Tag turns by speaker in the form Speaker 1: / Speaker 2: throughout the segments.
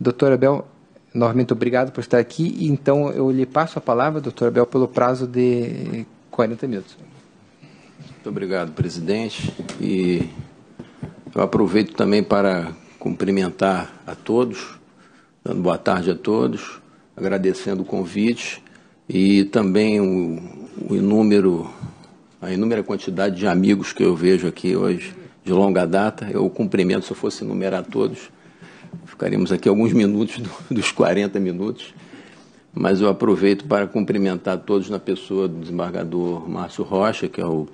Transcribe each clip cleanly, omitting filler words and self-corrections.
Speaker 1: Doutor Abel, novamente obrigado por estar aqui. Então, eu lhe passo a palavra, doutor Abel, pelo prazo de 40 minutos.
Speaker 2: Muito obrigado, presidente. E eu aproveito também para cumprimentar a todos, dando boa tarde a todos, agradecendo o convite e também a inúmera quantidade de amigos que eu vejo aqui hoje, de longa data. Eu cumprimento, se eu fosse enumerar todos, ficaríamos aqui alguns minutos dos 40 minutos, mas eu aproveito para cumprimentar todos na pessoa do desembargador Márcio Rocha, que é o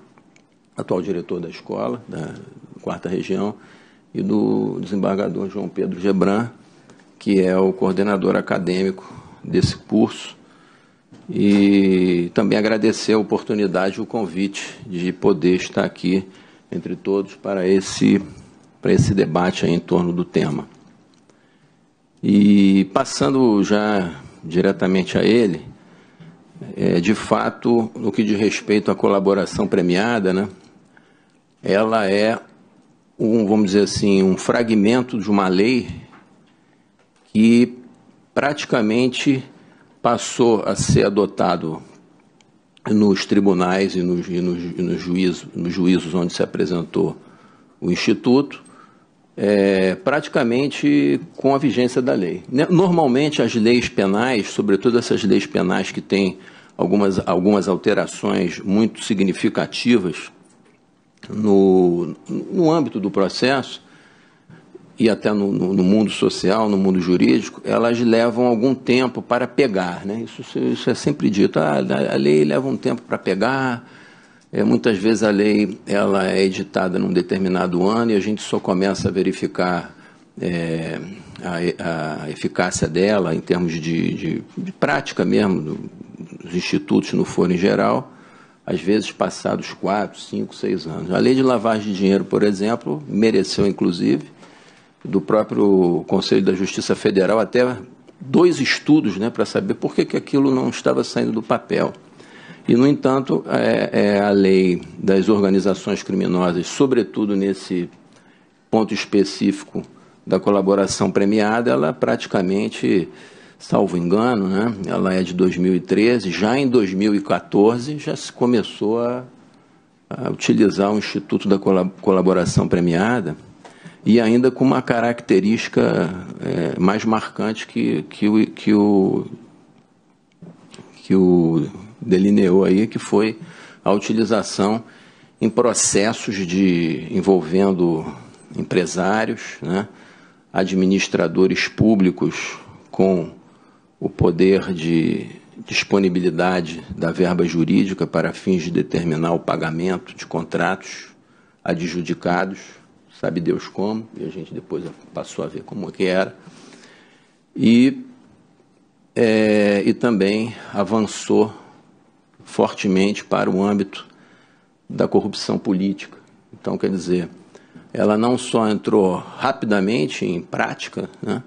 Speaker 2: atual diretor da escola, da 4ª Região, e do desembargador João Pedro Gebran, que é o coordenador acadêmico desse curso, e também agradecer a oportunidade e o convite de poder estar aqui entre todos para esse debate aí em torno do tema. E passando já diretamente a ele, de fato, no que diz respeito à colaboração premiada, né, ela é vamos dizer assim, um fragmento de uma lei que praticamente passou a ser adotado nos tribunais e nos juízos onde se apresentou o Instituto, praticamente com a vigência da lei. Normalmente, as leis penais, sobretudo essas leis penais que têm algumas alterações muito significativas no âmbito do processo e até no mundo social, no mundo jurídico, elas levam algum tempo para pegar, né? Isso é sempre dito, a lei leva um tempo para pegar, muitas vezes a lei ela é editada num determinado ano e a gente só começa a verificar a eficácia dela em termos de prática mesmo, dos institutos no foro em geral, às vezes passados 4, 5, 6 anos. A lei de lavagem de dinheiro, por exemplo, mereceu, inclusive, do próprio Conselho da Justiça Federal, até 2 estudos, né, para saber por que aquilo não estava saindo do papel. E, no entanto, a lei das organizações criminosas, sobretudo nesse ponto específico da colaboração premiada, ela praticamente, salvo engano, né, ela é de 2013, já em 2014 já se começou a utilizar o Instituto da Colaboração Premiada, e ainda com uma característica mais marcante que o delineou aí, que foi a utilização em processos envolvendo empresários, né, administradores públicos com o poder de disponibilidade da verba jurídica para fins de determinar o pagamento de contratos adjudicados, sabe Deus como, e a gente depois passou a ver como que era, e também avançou fortemente para o âmbito da corrupção política. Então, quer dizer, ela não só entrou rapidamente em prática, né,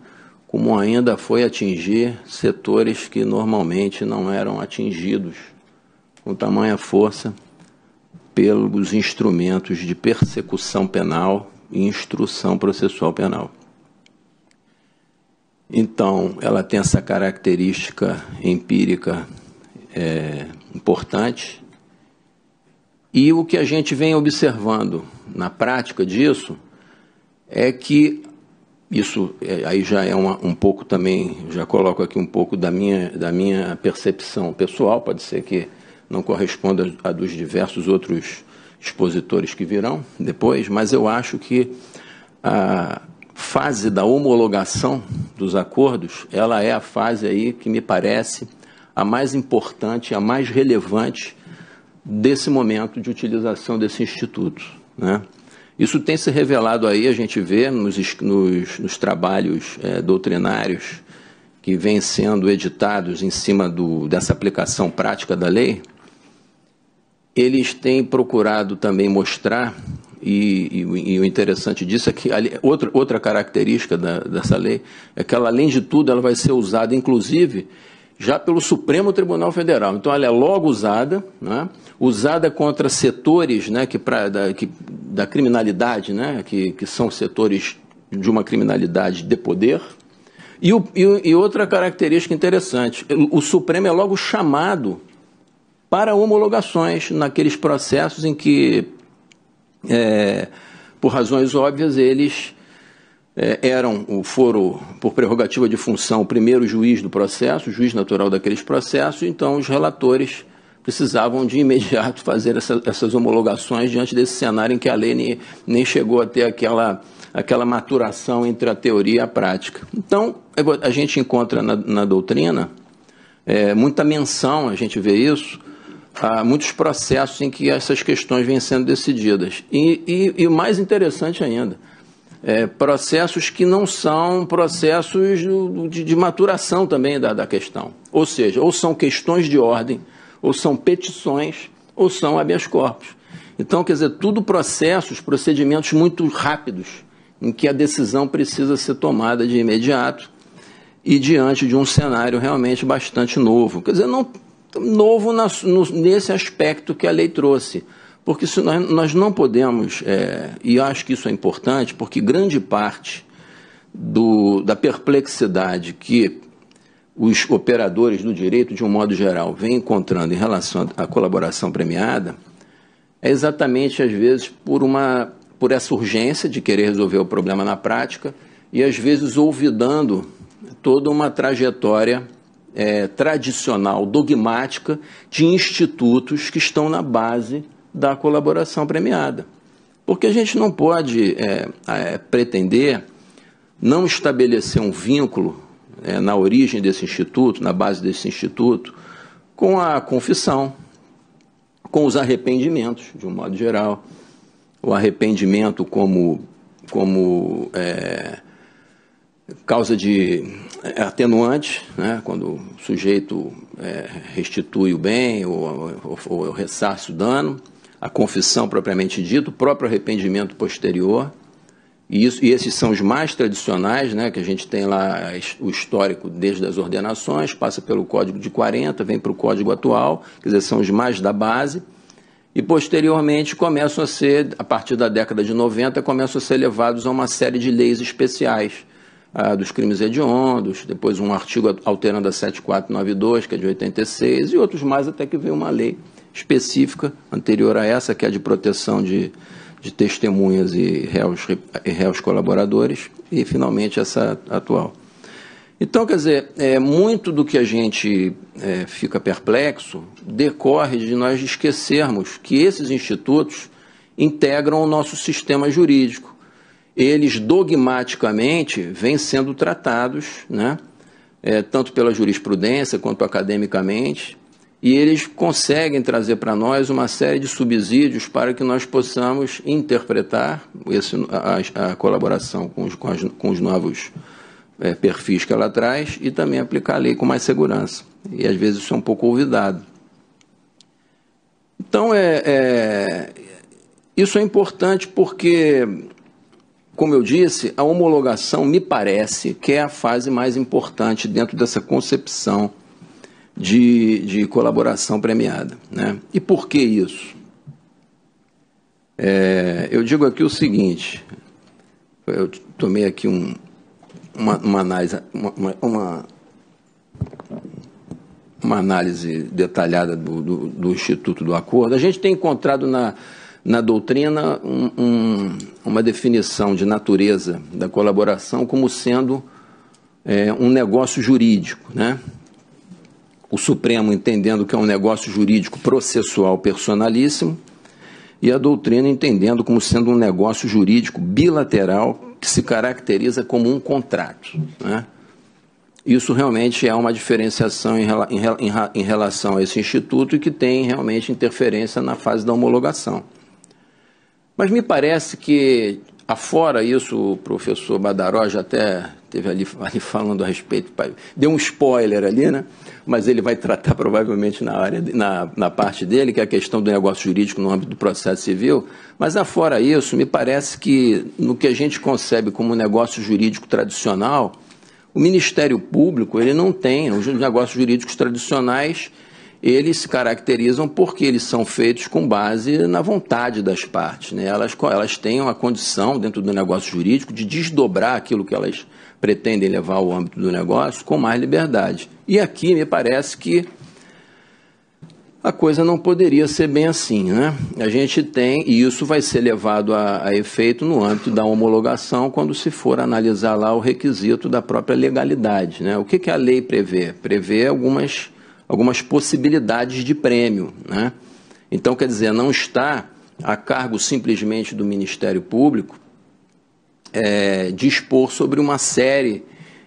Speaker 2: como ainda foi atingir setores que normalmente não eram atingidos com tamanha força pelos instrumentos de persecução penal e instrução processual penal. Então, ela tem essa característica empírica importante, e o que a gente vem observando na prática disso é que isso aí já é um pouco também, já coloco aqui um pouco da minha percepção pessoal, pode ser que não corresponda a dos diversos outros expositores que virão depois, mas eu acho que a fase da homologação dos acordos, ela é a fase aí que me parece a mais importante, a mais relevante desse momento de utilização desse instituto, né? Isso tem se revelado aí, a gente vê nos trabalhos doutrinários que vêm sendo editados em cima dessa aplicação prática da lei. Eles têm procurado também mostrar, e o interessante disso é que outra característica dessa lei é que ela, além de tudo, ela vai ser usada, inclusive, já pelo Supremo Tribunal Federal. Então, ela é logo usada, né, usada contra setores, né, da criminalidade, né, que são setores de uma criminalidade de poder, E outra característica interessante, o Supremo é logo chamado para homologações naqueles processos em que, por razões óbvias, eles foram, por prerrogativa de função, o primeiro juiz do processo, o juiz natural daqueles processos, então os relatores precisavam de imediato fazer essas homologações diante desse cenário em que a lei nem chegou a ter aquela maturação entre a teoria e a prática. Então, a gente encontra na doutrina muita menção, a gente vê isso, a muitos processos em que essas questões vêm sendo decididas. E o mais interessante ainda, processos que não são processos de maturação também da questão. Ou seja, ou são questões de ordem, ou são petições, ou são habeas corpus. Então, quer dizer, tudo procedimentos muito rápidos, em que a decisão precisa ser tomada de imediato e diante de um cenário realmente bastante novo. Quer dizer, não novo nesse aspecto que a lei trouxe, porque nós não podemos, e eu acho que isso é importante, porque grande parte da perplexidade que os operadores do direito, de um modo geral, vêm encontrando em relação à colaboração premiada, é exatamente, às vezes, por essa urgência de querer resolver o problema na prática e, às vezes, olvidando toda uma trajetória tradicional, dogmática, de institutos que estão na base da colaboração premiada. Porque a gente não pode pretender não estabelecer um vínculo na origem desse instituto, na base desse instituto, com a confissão, com os arrependimentos, de um modo geral. O arrependimento como causa de atenuante, né, quando o sujeito restitui o bem ou ressarce o dano, a confissão propriamente dita, o próprio arrependimento posterior. E esses são os mais tradicionais, né, que a gente tem lá o histórico desde as ordenações, passa pelo Código de 40, vem para o Código atual, quer dizer, são os mais da base, e posteriormente começam a ser, a partir da década de 90, começam a ser levados a uma série de leis especiais, dos crimes hediondos, depois um artigo alterando a 7492, que é de 86, e outros mais, até que veio uma lei específica anterior a essa, que é de proteção de testemunhas e réus colaboradores, e finalmente essa atual. Então, quer dizer, muito do que a gente fica perplexo decorre de nós esquecermos que esses institutos integram o nosso sistema jurídico. Eles dogmaticamente vêm sendo tratados, né, tanto pela jurisprudência quanto academicamente, e eles conseguem trazer para nós uma série de subsídios para que nós possamos interpretar a colaboração com os novos perfis que ela traz e também aplicar a lei com mais segurança. E às vezes isso é um pouco olvidado. Então, isso é importante porque, como eu disse, a homologação me parece que é a fase mais importante dentro dessa concepção de colaboração premiada, né? E por que isso? Eu digo aqui o seguinte, eu tomei aqui uma análise detalhada do Instituto do Acordo. A gente tem encontrado na doutrina uma definição de natureza da colaboração como sendo um negócio jurídico, né? O Supremo entendendo que é um negócio jurídico processual personalíssimo e a doutrina entendendo como sendo um negócio jurídico bilateral que se caracteriza como um contrato, né? Isso realmente é uma diferenciação em relação a esse instituto e que tem realmente interferência na fase da homologação. Mas me parece que, afora isso, o professor Badaró já até esteve ali falando a respeito, deu um spoiler ali, né? Mas ele vai tratar provavelmente na parte dele, que é a questão do negócio jurídico no âmbito do processo civil. Mas, afora isso, me parece que no que a gente concebe como negócio jurídico tradicional, o Ministério Público, ele não tem, os negócios jurídicos tradicionais, eles se caracterizam porque eles são feitos com base na vontade das partes, né? Elas têm uma condição dentro do negócio jurídico de desdobrar aquilo que elas pretendem levar ao âmbito do negócio com mais liberdade. E aqui me parece que a coisa não poderia ser bem assim, né? A gente tem, e isso vai ser levado a efeito no âmbito da homologação, quando se for analisar lá o requisito da própria legalidade, né? O que a lei prevê? Prevê algumas possibilidades de prêmio, né? Então, quer dizer, não está a cargo simplesmente do Ministério Público dispor sobre uma série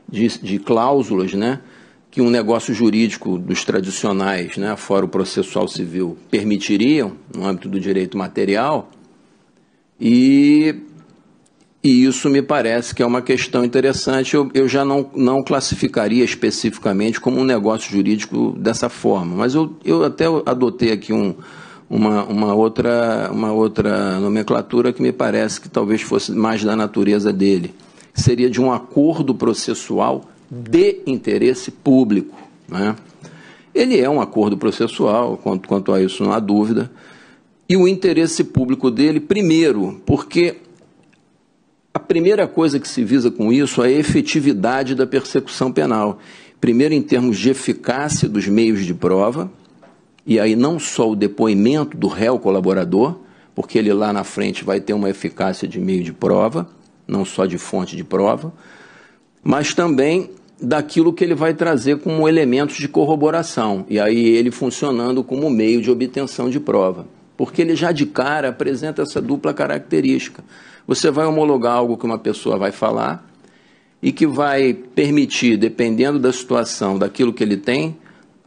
Speaker 2: de cláusulas, né, que um negócio jurídico dos tradicionais, né, fora o processual civil, permitiriam no âmbito do direito material, e isso me parece que é uma questão interessante. Eu já não classificaria especificamente como um negócio jurídico dessa forma, mas eu até adotei aqui uma outra nomenclatura que me parece que talvez fosse mais da natureza dele, que seria de um acordo processual de interesse público, né? Ele é um acordo processual, quanto a isso não há dúvida, e o interesse público dele, primeiro, porque a primeira coisa que se visa com isso é a efetividade da persecução penal, primeiro em termos de eficácia dos meios de prova, e aí não só o depoimento do réu colaborador, porque ele lá na frente vai ter uma eficácia de meio de prova, não só de fonte de prova, mas também daquilo que ele vai trazer como elementos de corroboração, e aí ele funcionando como meio de obtenção de prova, porque ele já de cara apresenta essa dupla característica. Você vai homologar algo que uma pessoa vai falar e que vai permitir, dependendo da situação, daquilo que ele tem,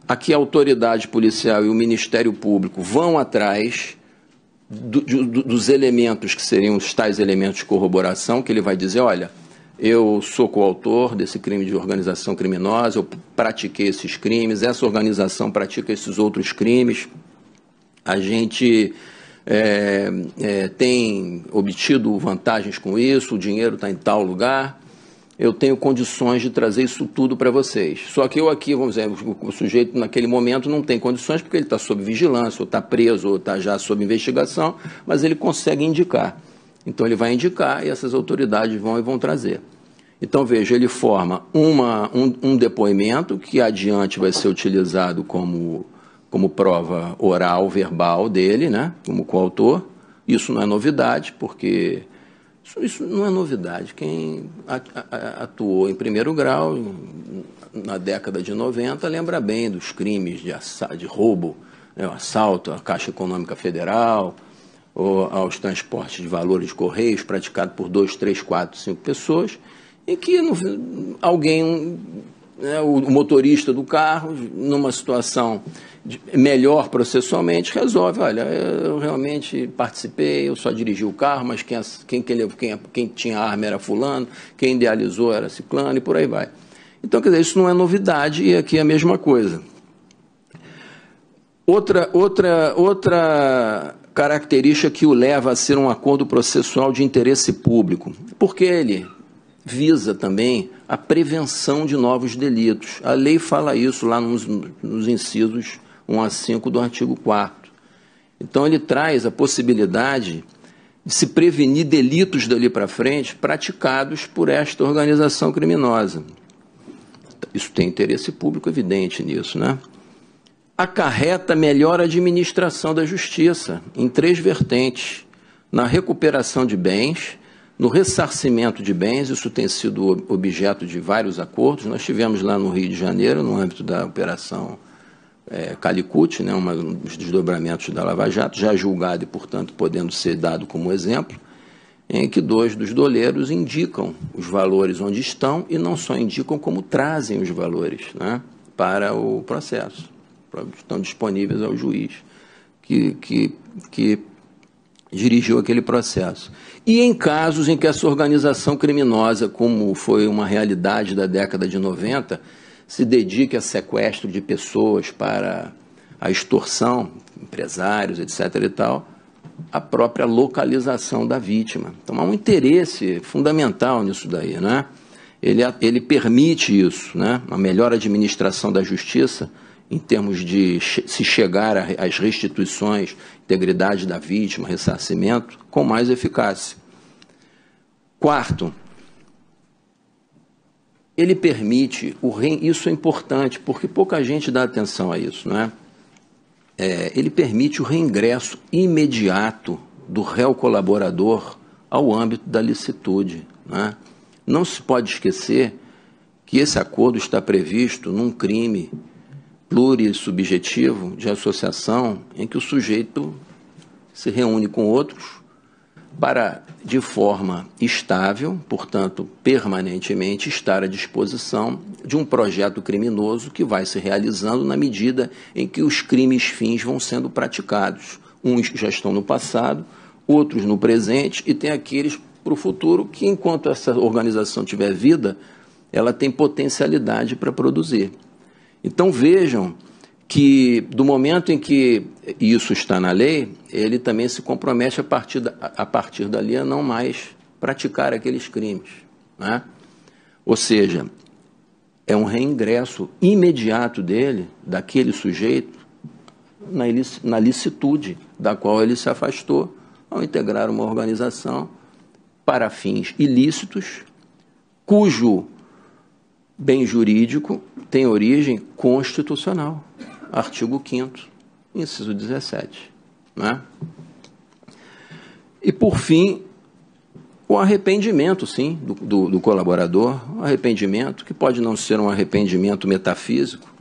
Speaker 2: a que a autoridade policial e o Ministério Público vão atrás dos elementos que seriam os tais elementos de corroboração, que ele vai dizer, olha, eu sou coautor desse crime de organização criminosa, eu pratiquei esses crimes, essa organização pratica esses outros crimes, a gente tem obtido vantagens com isso, o dinheiro está em tal lugar, eu tenho condições de trazer isso tudo para vocês. Só que eu aqui, vamos dizer, o sujeito naquele momento não tem condições porque ele está sob vigilância, ou está preso, ou está já sob investigação, mas ele consegue indicar. Então ele vai indicar e essas autoridades vão trazer. Então, veja, ele forma um depoimento que adiante vai ser utilizado como prova oral, verbal dele, né, como coautor. Isso não é novidade, porque isso não é novidade. Quem atuou em primeiro grau na década de 90 lembra bem dos crimes de roubo, né, assalto à Caixa Econômica Federal, ou aos transportes de valores de correios praticados por 2, 3, 4, 5 pessoas, em que alguém, né, o motorista do carro, numa situação melhor processualmente, resolve, olha, eu realmente participei, eu só dirigi o carro, mas quem tinha arma era fulano, quem idealizou era ciclano, e por aí vai. Então, quer dizer, isso não é novidade, e aqui é a mesma coisa. Outra característica que o leva a ser um acordo processual de interesse público, porque ele visa também a prevenção de novos delitos. A lei fala isso lá nos incisos 1 a 5 do artigo 4º. Então, ele traz a possibilidade de se prevenir delitos dali para frente praticados por esta organização criminosa. Isso tem interesse público evidente nisso, né? Acarreta melhor administração da justiça em 3 vertentes: na recuperação de bens, no ressarcimento de bens. Isso tem sido objeto de vários acordos. Nós tivemos lá no Rio de Janeiro, no âmbito da Operação Calicut, né, um dos desdobramentos da Lava Jato, já julgado e, portanto, podendo ser dado como exemplo, em que 2 dos doleiros indicam os valores onde estão e não só indicam, como trazem os valores, né, para o processo. Estão disponíveis ao juiz que dirigiu aquele processo. E em casos em que essa organização criminosa, como foi uma realidade da década de 90, se dedique a sequestro de pessoas para a extorsão, empresários, etc. e tal, a própria localização da vítima. Então, há um interesse fundamental nisso daí, né? Ele permite isso, né? Uma melhor administração da justiça, em termos de se chegar às restituições, integridade da vítima, ressarcimento, com mais eficácia. 4º, ele permite, isso é importante, porque pouca gente dá atenção a isso, não é? Ele permite o reingresso imediato do réu colaborador ao âmbito da licitude, não é? Não se pode esquecer que esse acordo está previsto num crime plurissubjetivo de associação em que o sujeito se reúne com outros para, de forma estável, portanto, permanentemente, estar à disposição de um projeto criminoso que vai se realizando na medida em que os crimes fins vão sendo praticados. Uns já estão no passado, outros no presente, e tem aqueles para o futuro que, enquanto essa organização tiver vida, ela tem potencialidade para produzir. Então, vejam que, do momento em que isso está na lei, ele também se compromete a partir dali a não mais praticar aqueles crimes, né? Ou seja, é um reingresso imediato dele, daquele sujeito, na licitude da qual ele se afastou ao integrar uma organização para fins ilícitos, cujo bem jurídico tem origem constitucional. Artigo 5º, inciso 17. Né? E, por fim, o arrependimento, sim, do colaborador, um arrependimento que pode não ser um arrependimento metafísico,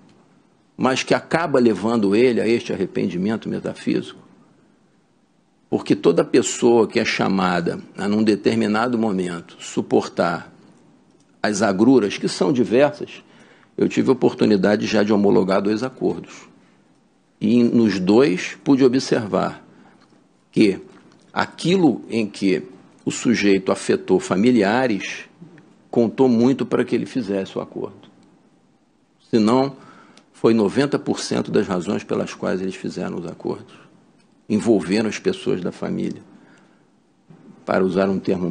Speaker 2: mas que acaba levando ele a este arrependimento metafísico, porque toda pessoa que é chamada a, num determinado momento, suportar as agruras, que são diversas. Eu tive a oportunidade já de homologar 2 acordos. E nos 2 pude observar que aquilo em que o sujeito afetou familiares contou muito para que ele fizesse o acordo. Senão, foi 90% das razões pelas quais eles fizeram os acordos. Envolveram as pessoas da família. Para usar um termo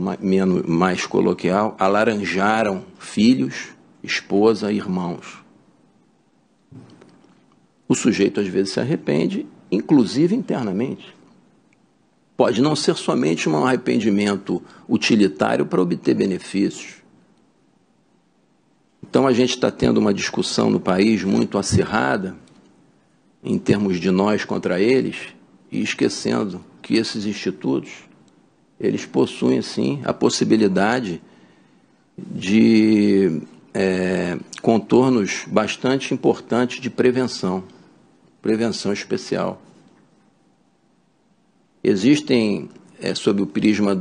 Speaker 2: mais coloquial, alaranjaram filhos, esposa, irmãos. O sujeito, às vezes, se arrepende, inclusive internamente. Pode não ser somente um arrependimento utilitário para obter benefícios. Então, a gente está tendo uma discussão no país muito acirrada, em termos de nós contra eles, e esquecendo que esses institutos, eles possuem, sim, a possibilidade de contornos bastante importantes de prevenção especial. Existem, sob o prisma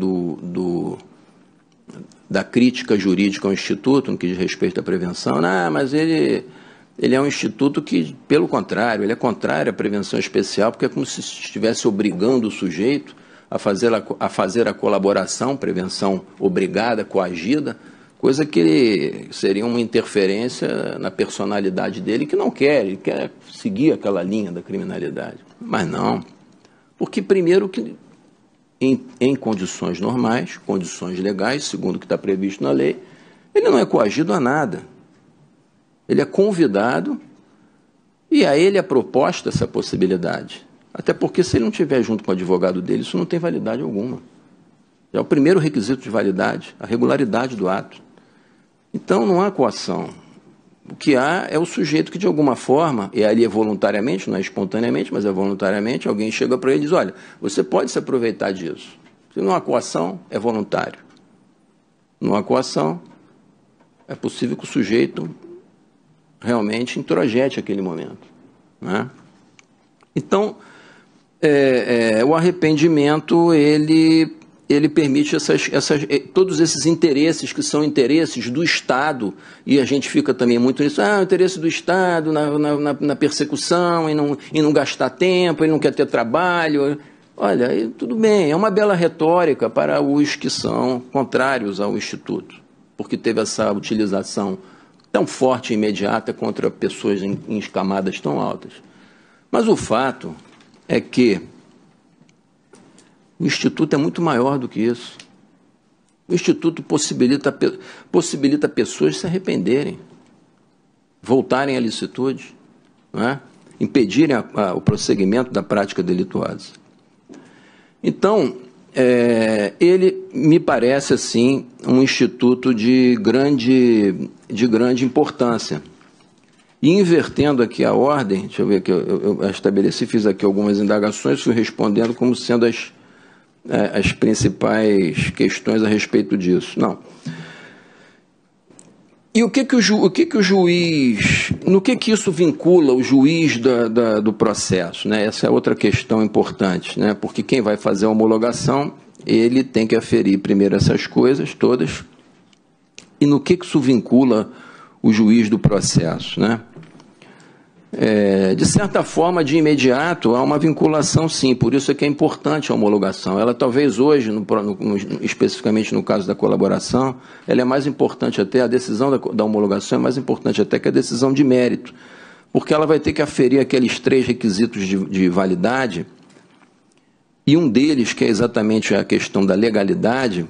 Speaker 2: da crítica jurídica ao Instituto, no que diz respeito à prevenção, mas ele é um instituto que, pelo contrário, ele é contrário à prevenção especial, porque é como se estivesse obrigando o sujeito a fazer a colaboração, prevenção obrigada, coagida, coisa que seria uma interferência na personalidade dele, que não quer, ele quer seguir aquela linha da criminalidade. Mas não, porque primeiro que em condições normais, condições legais, segundo o que está previsto na lei, ele não é coagido a nada. Ele é convidado e a ele é proposta essa possibilidade. Até porque, se ele não estiver junto com o advogado dele, isso não tem validade alguma. Já é o primeiro requisito de validade, a regularidade do ato. Então, não há coação. O que há é o sujeito que, de alguma forma, e ali é voluntariamente, não é espontaneamente, mas é voluntariamente, alguém chega para ele e diz, olha, você pode se aproveitar disso. Se não há coação, é voluntário. Não há coação, é possível que o sujeito realmente introjete aquele momento. Né? Então, o arrependimento, ele permite todos esses interesses que são interesses do Estado, e a gente fica também muito nisso, o interesse do Estado na persecução, em não gastar tempo, ele não quer ter trabalho. Olha, tudo bem, é uma bela retórica para os que são contrários ao Instituto, porque teve essa utilização tão forte e imediata contra pessoas em camadas tão altas. Mas o fato é que o Instituto é muito maior do que isso. O Instituto possibilita pessoas se arrependerem, voltarem à licitude, não é? Impedirem o prosseguimento da prática delituosa. Então, ele me parece, assim, um instituto de grande importância. E invertendo aqui a ordem, deixa eu ver aqui, eu estabeleci, fiz aqui algumas indagações, fui respondendo como sendo as principais questões a respeito disso. Não. E o que o juiz, no que isso vincula o juiz do processo, né? Essa é outra questão importante, né? Porque quem vai fazer a homologação, ele tem que aferir primeiro essas coisas todas, e no que isso vincula o juiz do processo, né? De certa forma, de imediato, há uma vinculação, sim, por isso é que é importante a homologação. Ela talvez hoje, especificamente no caso da colaboração, ela é mais importante até, a decisão da homologação é mais importante até que a decisão de mérito, porque ela vai ter que aferir aqueles 3 requisitos de validade, e um deles, que é exatamente a questão da legalidade,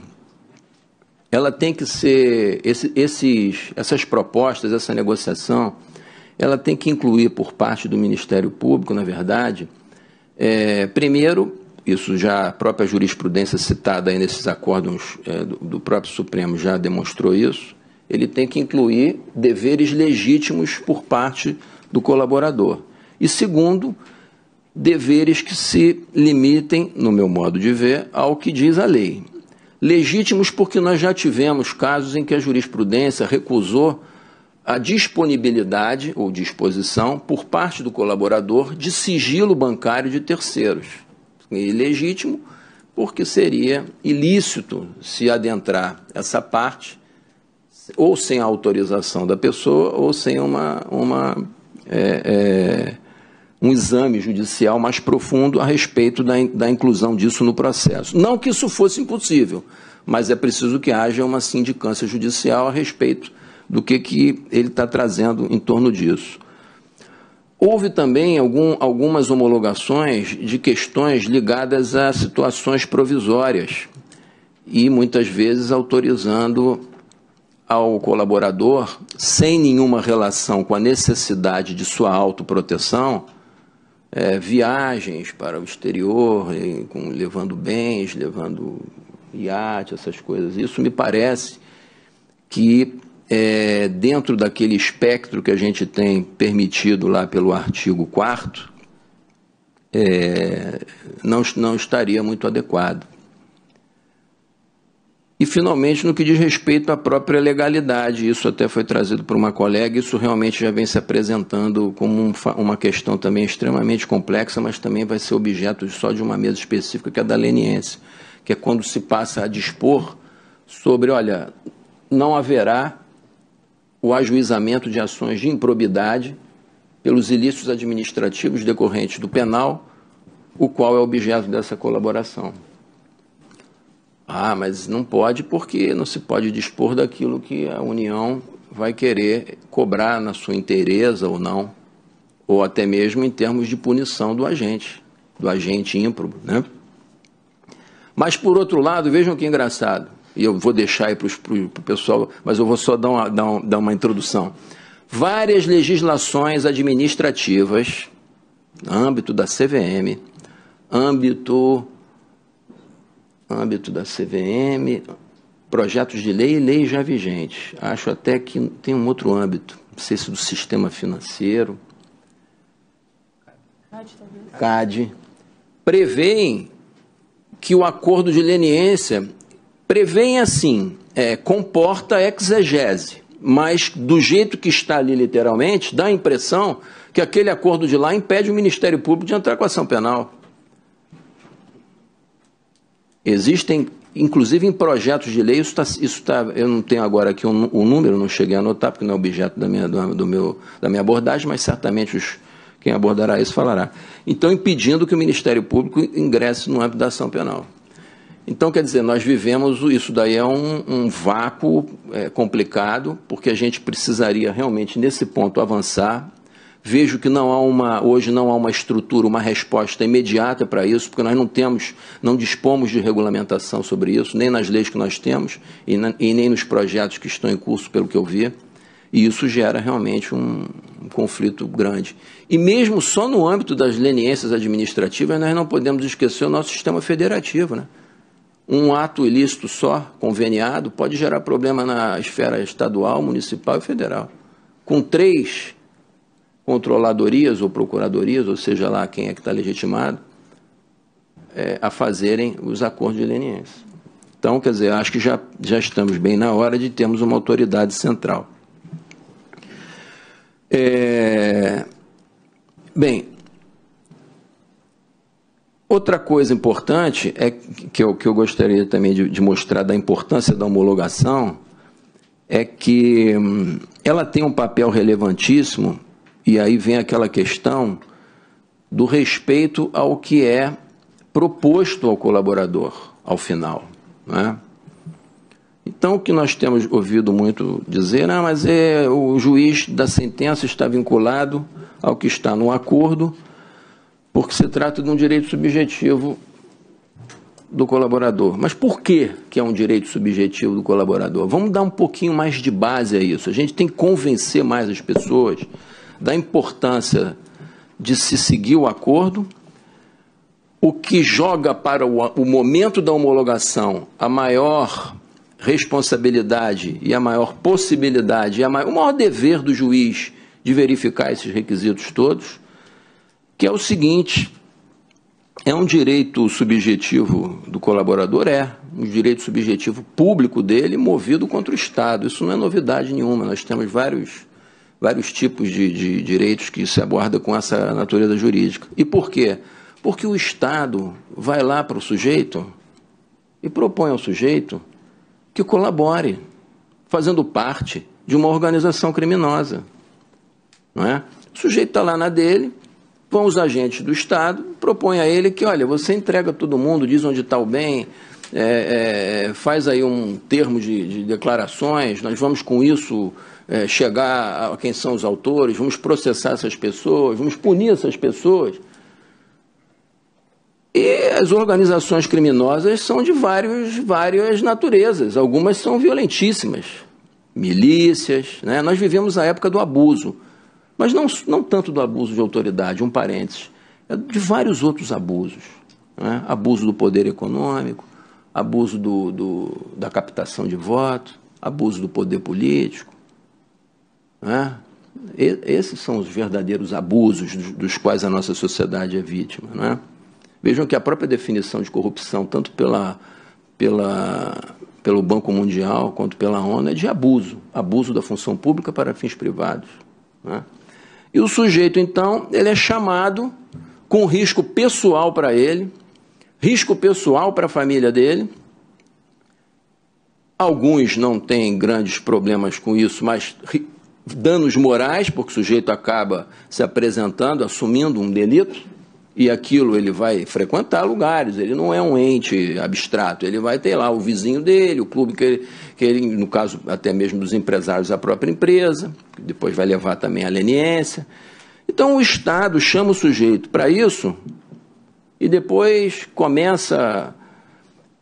Speaker 2: ela tem que ser, essas propostas, essa negociação, ela tem que incluir por parte do Ministério Público, na verdade, primeiro, isso já a própria jurisprudência citada aí nesses acórdãos do próprio Supremo já demonstrou isso, ele tem que incluir deveres legítimos por parte do colaborador. E segundo, deveres que se limitem, no meu modo de ver, ao que diz a lei. Legítimos porque nós já tivemos casos em que a jurisprudência recusou a disponibilidade ou disposição por parte do colaborador de sigilo bancário de terceiros. Ilegítimo porque seria ilícito se adentrar essa parte ou sem a autorização da pessoa ou sem um exame judicial mais profundo a respeito da inclusão disso no processo. Não que isso fosse impossível, mas é preciso que haja uma sindicância judicial a respeito do que ele está trazendo em torno disso. Houve também algumas homologações de questões ligadas a situações provisórias e, muitas vezes, autorizando ao colaborador, sem nenhuma relação com a necessidade de sua autoproteção, viagens para o exterior, levando bens, levando iate, essas coisas. Isso me parece que dentro daquele espectro que a gente tem permitido lá pelo artigo 4º, não estaria muito adequado. E, finalmente, no que diz respeito à própria legalidade, isso até foi trazido por uma colega, isso realmente já vem se apresentando como uma questão também extremamente complexa, mas também vai ser objeto só de uma mesa específica, que é a da leniência, que é quando se passa a dispor sobre, olha, não haverá o ajuizamento de ações de improbidade pelos ilícitos administrativos decorrentes do penal, o qual é objeto dessa colaboração. Mas não pode porque não se pode dispor daquilo que a União vai querer cobrar na sua inteireza ou não, ou até mesmo em termos de punição do agente ímprobo, né? Mas, por outro lado, vejam que engraçado, e eu vou deixar aí para o pessoal, mas eu vou só dar uma introdução. Várias legislações administrativas, âmbito da CVM, âmbito da CVM, projetos de lei e leis já vigentes. Acho até que tem um outro âmbito, não sei se do sistema financeiro, CAD, prevêem que o acordo de leniência prevêem assim, comporta exegese, mas do jeito que está ali literalmente, dá a impressão que aquele acordo de lá impede o Ministério Público de entrar com ação penal. Existem, inclusive em projetos de lei, eu não tenho agora aqui o número, não cheguei a anotar, porque não é objeto da minha abordagem, mas certamente quem abordará isso falará. Então, impedindo que o Ministério Público ingresse no âmbito da ação penal. Então, quer dizer, nós vivemos, isso daí é um vácuo complicado, porque a gente precisaria realmente, nesse ponto, avançar. Vejo que hoje não há uma estrutura, uma resposta imediata para isso, porque nós não dispomos de regulamentação sobre isso, nem nas leis que nós temos, e nem nos projetos que estão em curso, pelo que eu vi, e isso gera realmente um conflito grande. E mesmo só no âmbito das leniências administrativas, nós não podemos esquecer o nosso sistema federativo, né? Um ato ilícito só, conveniado, pode gerar problema na esfera estadual, municipal e federal. Com 3 controladorias ou procuradorias, ou seja lá quem é que está legitimado, a fazerem os acordos de leniência. Então, quer dizer, acho que já estamos bem na hora de termos uma autoridade central. Bem, outra coisa importante que eu gostaria também de mostrar da importância da homologação é que ela tem um papel relevantíssimo, e aí vem aquela questão do respeito ao que é proposto ao colaborador, ao final, né? Então, o que nós temos ouvido muito dizer, mas o juiz da sentença está vinculado ao que está no acordo, porque se trata de um direito subjetivo do colaborador. Mas por que é um direito subjetivo do colaborador? Vamos dar um pouquinho mais de base a isso. A gente tem que convencer mais as pessoas da importância de se seguir o acordo, o que joga para o momento da homologação a maior responsabilidade e a maior possibilidade, o maior dever do juiz de verificar esses requisitos todos, que é o seguinte: é um direito subjetivo do colaborador? Um direito subjetivo público dele movido contra o Estado. Isso não é novidade nenhuma, nós temos vários tipos de direitos que se aborda com essa natureza jurídica. E por quê? Porque o Estado vai lá para o sujeito e propõe ao sujeito que colabore, fazendo parte de uma organização criminosa. Não é? O sujeito está lá na dele, vão os agentes do Estado, propõem a ele que, olha, você entrega todo mundo, diz onde está o bem, faz aí um termo de declarações, nós vamos com isso chegar a quem são os autores, vamos processar essas pessoas, vamos punir essas pessoas. E as organizações criminosas são de várias naturezas, algumas são violentíssimas, milícias, né? Nós vivemos a época do abuso, mas não tanto do abuso de autoridade, um parênteses, é de vários outros abusos, né? Abuso do poder econômico, abuso da captação de voto, abuso do poder político, né? Esses são os verdadeiros abusos dos quais a nossa sociedade é vítima, né? Vejam que a própria definição de corrupção, tanto pelo Banco Mundial quanto pela ONU, é de abuso da função pública para fins privados, né? E o sujeito, então, ele é chamado com risco pessoal para ele, risco pessoal para a família dele. Alguns não têm grandes problemas com isso, mas danos morais, porque o sujeito acaba se apresentando, assumindo um delito, e aquilo ele vai frequentar lugares, ele não é um ente abstrato, ele vai ter lá o vizinho dele, o clube que ele, no caso até mesmo dos empresários, a própria empresa, que depois vai levar também a leniência. Então o Estado chama o sujeito para isso e depois começa,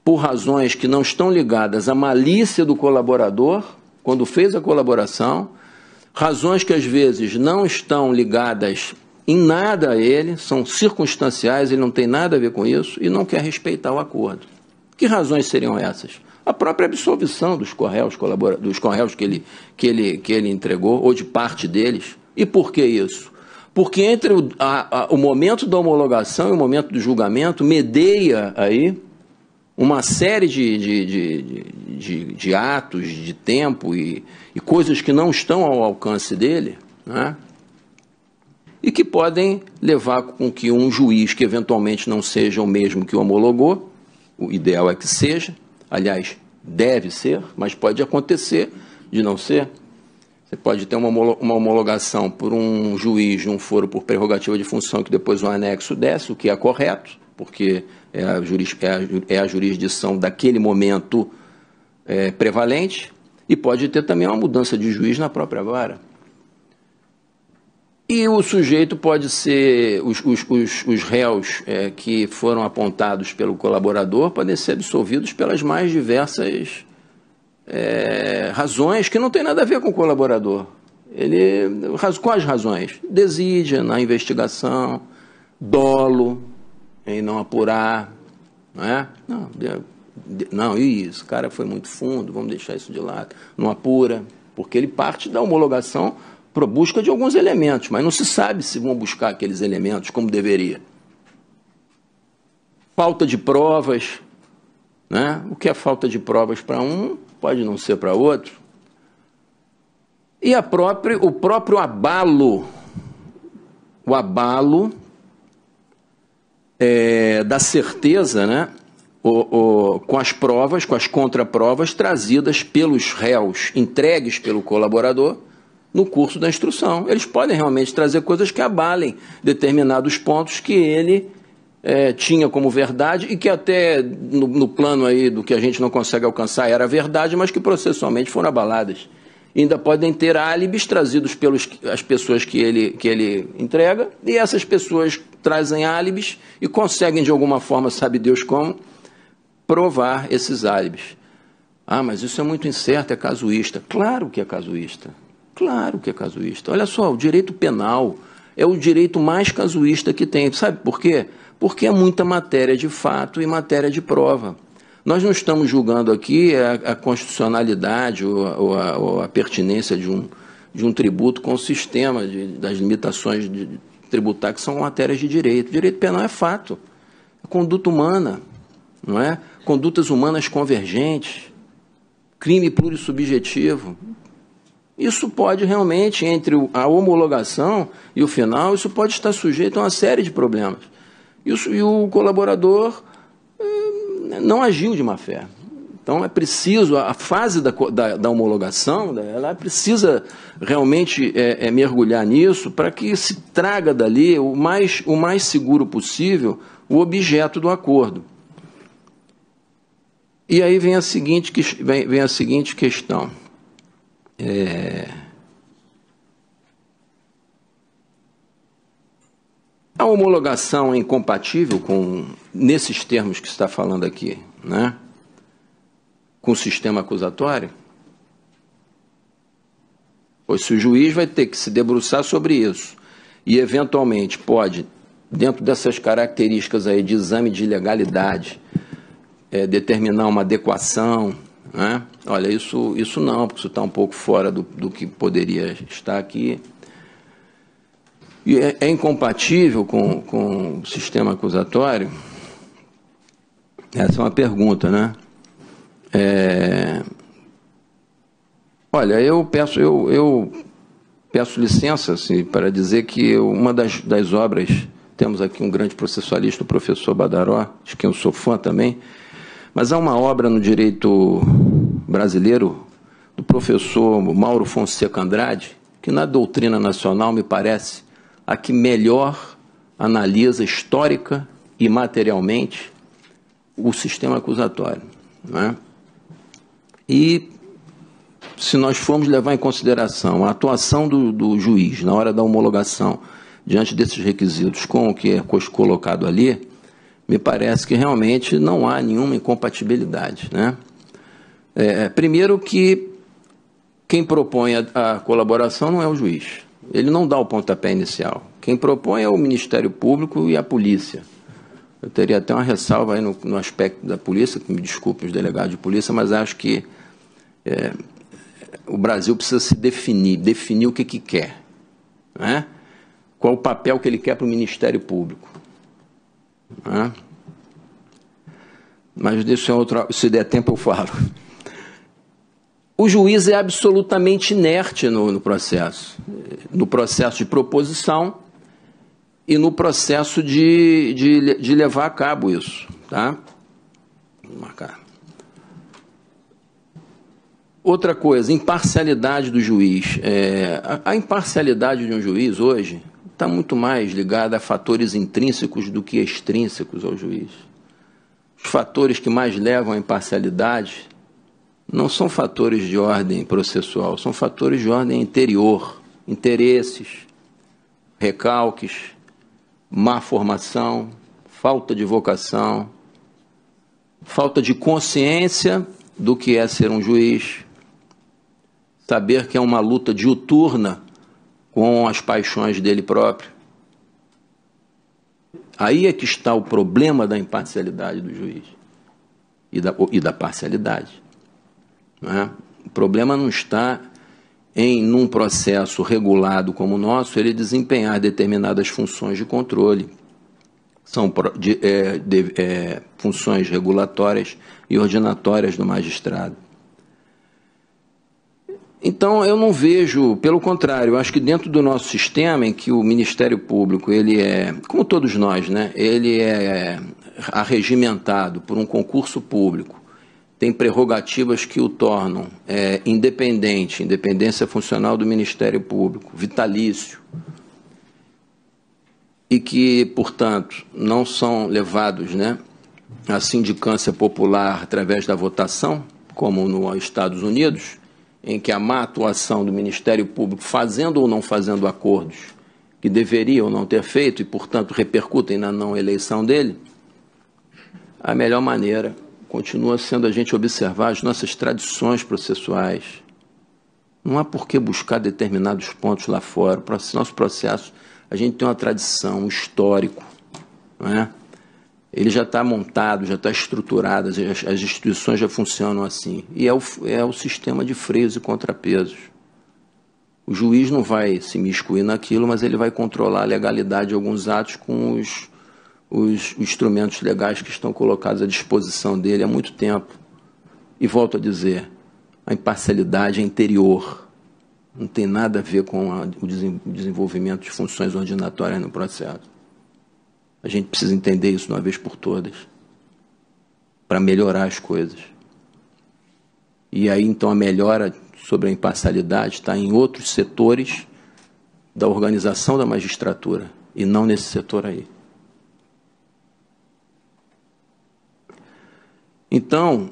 Speaker 2: por razões que não estão ligadas à malícia do colaborador, quando fez a colaboração, razões que às vezes não estão ligadas em nada a ele, são circunstanciais, ele não tem nada a ver com isso e não quer respeitar o acordo. Que razões seriam essas? A própria absolvição dos correios que ele entregou, ou de parte deles. E por que isso? Porque entre o momento da homologação e o momento do julgamento medeia aí uma série de atos, de tempo e coisas que não estão ao alcance dele, né? E que podem levar com que um juiz que eventualmente não seja o mesmo que o homologou, o ideal é que seja, aliás, deve ser, mas pode acontecer de não ser. Você pode ter uma homologação por um juiz num foro por prerrogativa de função que depois o anexo desce, o que é correto, porque é a jurisdição daquele momento prevalente, e pode ter também uma mudança de juiz na própria vara. E o sujeito pode ser, os réus que foram apontados pelo colaborador podem ser absolvidos pelas mais diversas razões que não tem nada a ver com o colaborador. Quais razões? Desídia na investigação, dolo em não apurar, não é? Não, Não, esse cara foi muito fundo, vamos deixar isso de lado. Não apura, porque ele parte da homologação para a busca de alguns elementos, mas não se sabe se vão buscar aqueles elementos como deveria. Falta de provas, né? O que é falta de provas para um pode não ser para outro. E o próprio abalo, da certeza, né? Com as provas, com as contraprovas trazidas pelos réus, entregues pelo colaborador no curso da instrução. Eles podem realmente trazer coisas que abalem determinados pontos que ele tinha como verdade e que até no plano aí do que a gente não consegue alcançar era verdade, mas que processualmente foram abaladas. E ainda podem ter álibis trazidos pelas pessoas que ele entrega, e essas pessoas trazem álibis e conseguem de alguma forma, sabe Deus como, provar esses álibis. Ah, mas isso é muito incerto, é casuísta. Claro que é casuísta. Claro que é casuísta. Olha só, o direito penal é o direito mais casuísta que tem. Sabe por quê? Porque é muita matéria de fato e matéria de prova. Nós não estamos julgando aqui a constitucionalidade ou a pertinência de um tributo com o sistema das limitações de tributar, que são matérias de direito. Direito penal é fato, é conduta humana, não é? Condutas humanas convergentes, crime plurissubjetivo. Isso pode realmente, entre a homologação e o final, isso pode estar sujeito a uma série de problemas. E o colaborador não agiu de má fé. Então é preciso, a fase da homologação, ela precisa realmente mergulhar nisso para que se traga dali o mais seguro possível o objeto do acordo. E aí vem a seguinte questão. A homologação é incompatível nesses termos que você está falando aqui, né? Com o sistema acusatório? Pois se o juiz vai ter que se debruçar sobre isso e, eventualmente, pode, dentro dessas características aí de exame de legalidade, determinar uma adequação, né? Olha, isso não, porque isso está um pouco fora do que poderia estar aqui. E é incompatível com o sistema acusatório? Essa é uma pergunta, né? Olha, eu peço licença assim, para dizer que uma das obras, temos aqui um grande processualista, o professor Badaró, de quem eu sou fã também, mas há uma obra no direito brasileiro do professor Mauro Fonseca Andrade, que na doutrina nacional me parece a que melhor analisa histórica e materialmente o sistema acusatório, né? E se nós formos levar em consideração a atuação do juiz na hora da homologação diante desses requisitos com o que é colocado ali, me parece que realmente não há nenhuma incompatibilidade, né? Primeiro que quem propõe a colaboração não é o juiz. Ele não dá o pontapé inicial. Quem propõe é o Ministério Público e a polícia. Eu teria até uma ressalva aí no aspecto da polícia, que me desculpem os delegados de polícia, mas acho que o Brasil precisa se definir o que quer, né? Qual o papel que ele quer para o Ministério Público, né? Mas isso é outra, se der tempo eu falo. O juiz é absolutamente inerte no processo de proposição e no processo de levar a cabo isso, tá? Vou marcar. Outra coisa, imparcialidade do juiz. A imparcialidade de um juiz hoje está muito mais ligada a fatores intrínsecos do que extrínsecos ao juiz. Os fatores que mais levam à imparcialidade não são fatores de ordem processual, são fatores de ordem interior, interesses, recalques, má formação, falta de vocação, falta de consciência do que é ser um juiz, saber que é uma luta diuturna com as paixões dele próprio. Aí é que está o problema da imparcialidade do juiz. e da parcialidade. Não é? O problema não está num processo regulado como o nosso, ele desempenhar determinadas funções de controle. São funções regulatórias e ordinatórias do magistrado. Então, eu não vejo, pelo contrário, eu acho que dentro do nosso sistema, em que o Ministério Público, ele é, como todos nós, né, ele é arregimentado por um concurso público, tem prerrogativas que o tornam independente, independência funcional do Ministério Público, vitalício, e que, portanto, não são levados, né, à sindicância popular através da votação, como nos Estados Unidos, em que a má atuação do Ministério Público, fazendo ou não fazendo acordos que deveria ou não ter feito e, portanto, repercutem na não eleição dele, a melhor maneira continua sendo a gente observar as nossas tradições processuais. Não há por que buscar determinados pontos lá fora. O nosso processo, a gente tem uma tradição, um histórico, não é? Ele já está montado, já está estruturado, as instituições já funcionam assim. E é o sistema de freios e contrapesos. O juiz não vai se miscuir naquilo, mas ele vai controlar a legalidade de alguns atos com os instrumentos legais que estão colocados à disposição dele há muito tempo. E volto a dizer, a imparcialidade é interior. Não tem nada a ver com o desenvolvimento de funções ordinatórias no processo. A gente precisa entender isso de uma vez por todas, para melhorar as coisas. E aí, então, a melhora sobre a imparcialidade está em outros setores da organização da magistratura, e não nesse setor aí. Então,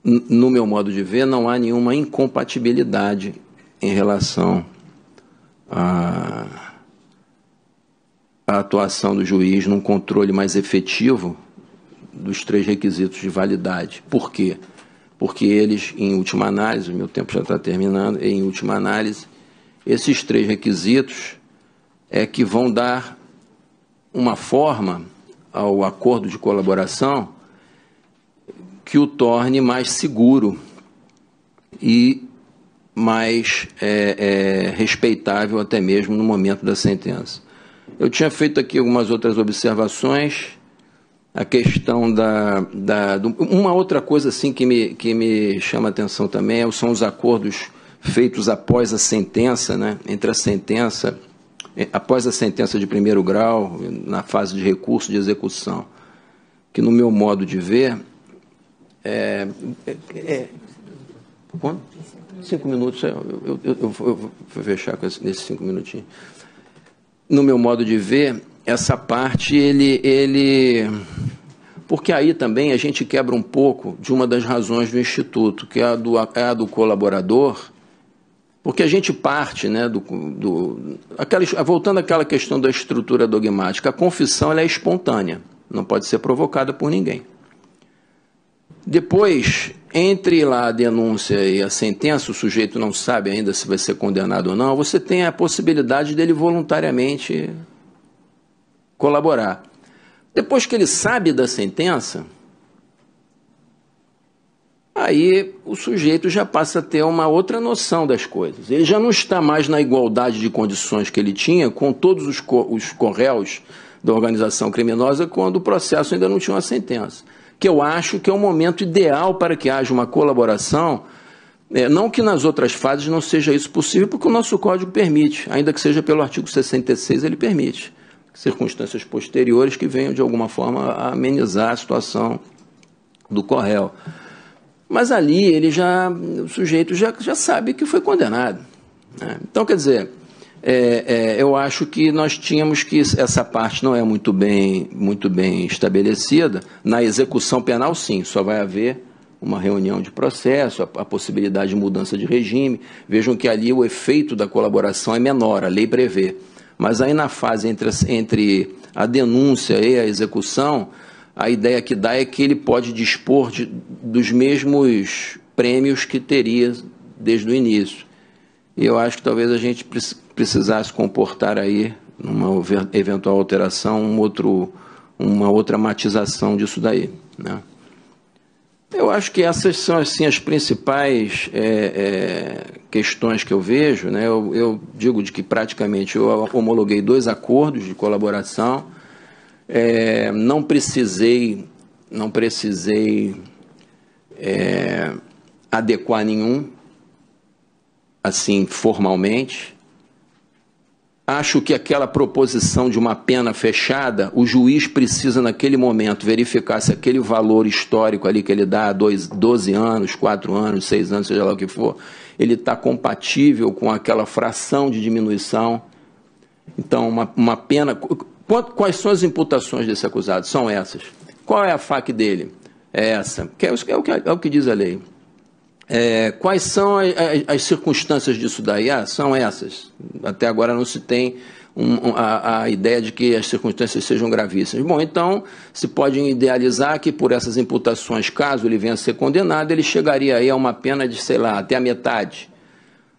Speaker 2: no meu modo de ver, não há nenhuma incompatibilidade em relação à atuação do juiz num controle mais efetivo dos 3 requisitos de validade. Por quê? Porque eles, em última análise, o meu tempo já está terminando, em última análise, esses 3 requisitos é que vão dar uma forma ao acordo de colaboração que o torne mais seguro e mais respeitável até mesmo no momento da sentença. Eu tinha feito aqui algumas outras observações, a questão uma outra coisa assim que me chama a atenção também são os acordos feitos após a sentença, né, após a sentença de primeiro grau, na fase de recurso de execução, que no meu modo de ver, quanto? 5 minutos, eu vou fechar com nesses 5 minutinhos. No meu modo de ver, essa parte, porque aí também a gente quebra um pouco de uma das razões do Instituto, que é a do colaborador, porque a gente parte, né, voltando àquela questão da estrutura dogmática, a confissão ela é espontânea, não pode ser provocada por ninguém. Depois, entre lá a denúncia e a sentença, o sujeito não sabe ainda se vai ser condenado ou não, você tem a possibilidade dele voluntariamente colaborar. Depois que ele sabe da sentença, aí o sujeito já passa a ter uma outra noção das coisas. Ele já não está mais na igualdade de condições que ele tinha com todos os corréus da organização criminosa quando o processo ainda não tinha uma sentença. Que eu acho que é o momento ideal para que haja uma colaboração, não que nas outras fases não seja isso possível, porque o nosso Código permite, ainda que seja pelo artigo 66, ele permite circunstâncias posteriores que venham de alguma forma a amenizar a situação do corréu. Mas ali o sujeito já sabe que foi condenado, né? Então, quer dizer, eu acho que nós tínhamos que, essa parte não é muito bem estabelecida. Na execução penal, sim, só vai haver uma reunião de processo, a possibilidade de mudança de regime. Vejam que ali o efeito da colaboração é menor, a lei prevê. Mas aí na fase entre a denúncia e a execução, a ideia que dá é que ele pode dispor dos mesmos prêmios que teria desde o início. E eu acho que talvez a gente precisasse comportar aí, numa eventual alteração, um uma outra matização disso daí, né? Eu acho que essas são assim, as principais questões que eu vejo, né? Eu digo de que praticamente eu homologuei 2 acordos de colaboração, não precisei adequar nenhum, assim, formalmente. Acho que aquela proposição de uma pena fechada, o juiz precisa, naquele momento, verificar se aquele valor histórico ali que ele dá, 12 anos, 4 anos, 6 anos, seja lá o que for, ele está compatível com aquela fração de diminuição. Então, uma pena... Quais são as imputações desse acusado? São essas. Qual é a FAQ dele? É essa. É o que diz a lei. Quais são as circunstâncias disso daí? São essas. Até agora não se tem a ideia de que as circunstâncias sejam gravíssimas. Bom, então se pode idealizar que por essas imputações, caso ele venha a ser condenado, ele chegaria aí a uma pena de, sei lá, até a metade.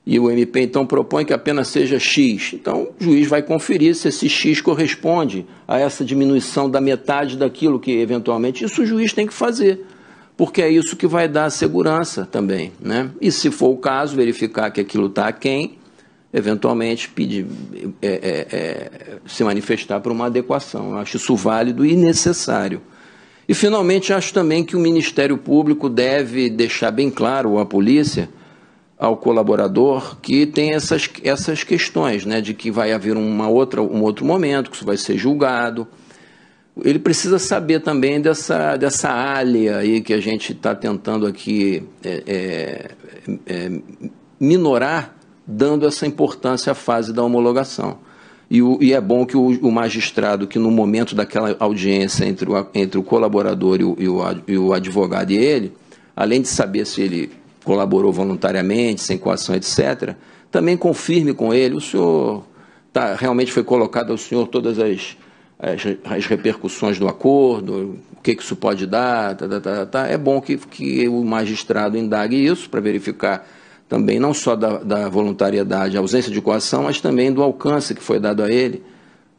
Speaker 2: E o MP então propõe que a pena seja X. Então o juiz vai conferir se esse X corresponde a essa diminuição da metade daquilo que eventualmente isso o juiz tem que fazer, porque é isso que vai dar segurança também, né? E se for o caso, verificar que aquilo está aquém, eventualmente pedir, se manifestar por uma adequação. Eu acho isso válido e necessário. E, finalmente, acho também que o Ministério Público deve deixar bem claro à polícia, ao colaborador, que tem essas questões, né, de que vai haver um outro momento, que isso vai ser julgado. Ele precisa saber também dessa alha aí que a gente está tentando aqui minorar, dando essa importância à fase da homologação. E é bom que o magistrado, que no momento daquela audiência entre o colaborador e o advogado e ele, além de saber se ele colaborou voluntariamente, sem coação, etc., também confirme com ele, o senhor realmente foi colocado ao senhor todas as repercussões do acordo, o que isso pode dar, É bom que o magistrado indague isso para verificar também não só da voluntariedade, a ausência de coação, mas também do alcance que foi dado a ele,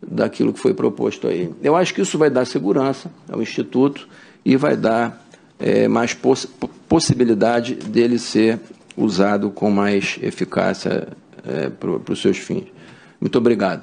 Speaker 2: daquilo que foi proposto a ele. Eu acho que isso vai dar segurança ao Instituto e vai dar mais possibilidade dele ser usado com mais eficácia para os seus fins. Muito obrigado.